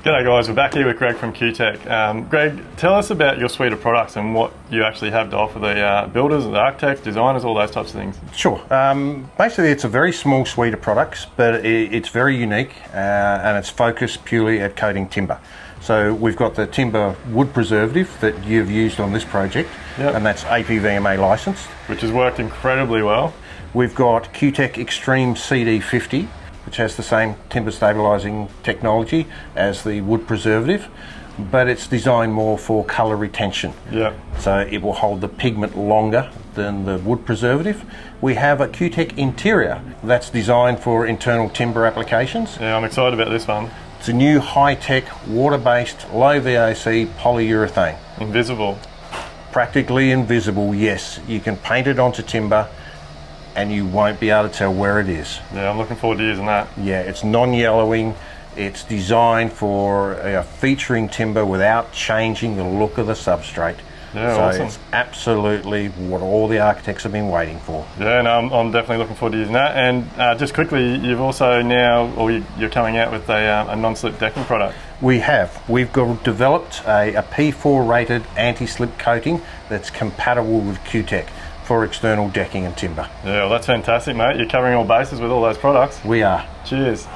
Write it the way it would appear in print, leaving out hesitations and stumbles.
G'day guys, we're back here with Greg from Cutek. Greg, tell us about your suite of products and what you actually have to offer the builders, the architects, designers, all those types of things. Sure. Basically it's a very small suite of products, but it's very unique and it's focused purely at coating timber. So we've got the timber wood preservative that you've used on this project, and that's APVMA licensed. Which has worked incredibly well. We've got Cutek Extreme CD50, which has the same timber stabilising technology as the wood preservative, but it's designed more for colour retention. Yeah. So it will hold the pigment longer than the wood preservative. We have a Cutek Interior that's designed for internal timber applications. Yeah, I'm excited about this one. It's a new high-tech, water-based, low VOC polyurethane. Invisible. Practically invisible, yes. You can paint it onto timber and you won't be able to tell where it is. Yeah, I'm looking forward to using that. Yeah, it's non-yellowing. It's designed for featuring timber without changing the look of the substrate. Yeah, so awesome. It's absolutely what all the architects have been waiting for. Yeah, no, I'm definitely looking forward to using that. And just quickly, you've also now, or you're coming out with a non-slip decking product. We have. We've developed a P4 rated anti-slip coating that's compatible with Cutek for external decking and timber. Yeah, well, that's fantastic, mate. You're covering all bases with all those products. We are. Cheers.